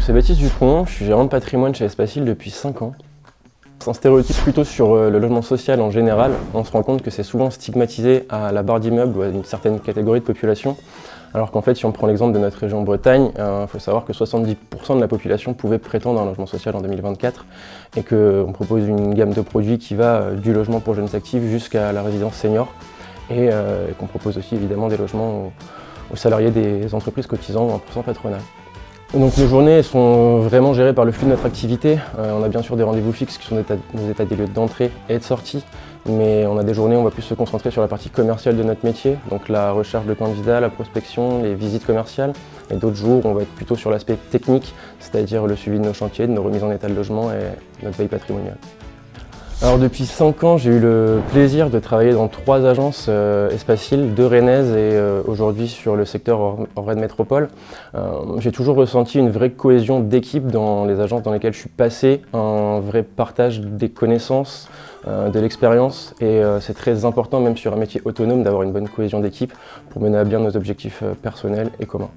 c'est Baptiste Dupont, je suis gérant de patrimoine chez Espacil depuis 5 ans. C'est un stéréotype plutôt sur le logement social en général. On se rend compte que c'est souvent stigmatisé à la barre d'immeuble ou à une certaine catégorie de population. Alors qu'en fait, si on prend l'exemple de notre région Bretagne, il faut savoir que 70% de la population pouvait prétendre à un logement social en 2024 et qu'on propose une gamme de produits qui va du logement pour jeunes actifs jusqu'à la résidence senior et qu'on propose aussi évidemment des logements aux salariés des entreprises cotisant ou 1% patronal. Donc nos journées sont vraiment gérées par le flux de notre activité. On a bien sûr des rendez-vous fixes qui sont nos états des lieux d'entrée et de sortie, mais on a des journées où on va plus se concentrer sur la partie commerciale de notre métier, donc la recherche de candidats, la prospection, les visites commerciales, et d'autres jours on va être plutôt sur l'aspect technique, c'est-à-dire le suivi de nos chantiers, de nos remises en état de logement et notre veille patrimoniale. Alors depuis 5 ans, j'ai eu le plaisir de travailler dans 3 agences Espacil, 2 rennaises et aujourd'hui sur le secteur hors Rennes Métropole. J'ai toujours ressenti une vraie cohésion d'équipe dans les agences dans lesquelles je suis passé, un vrai partage des connaissances, de l'expérience et c'est très important même sur un métier autonome d'avoir une bonne cohésion d'équipe pour mener à bien nos objectifs personnels et communs.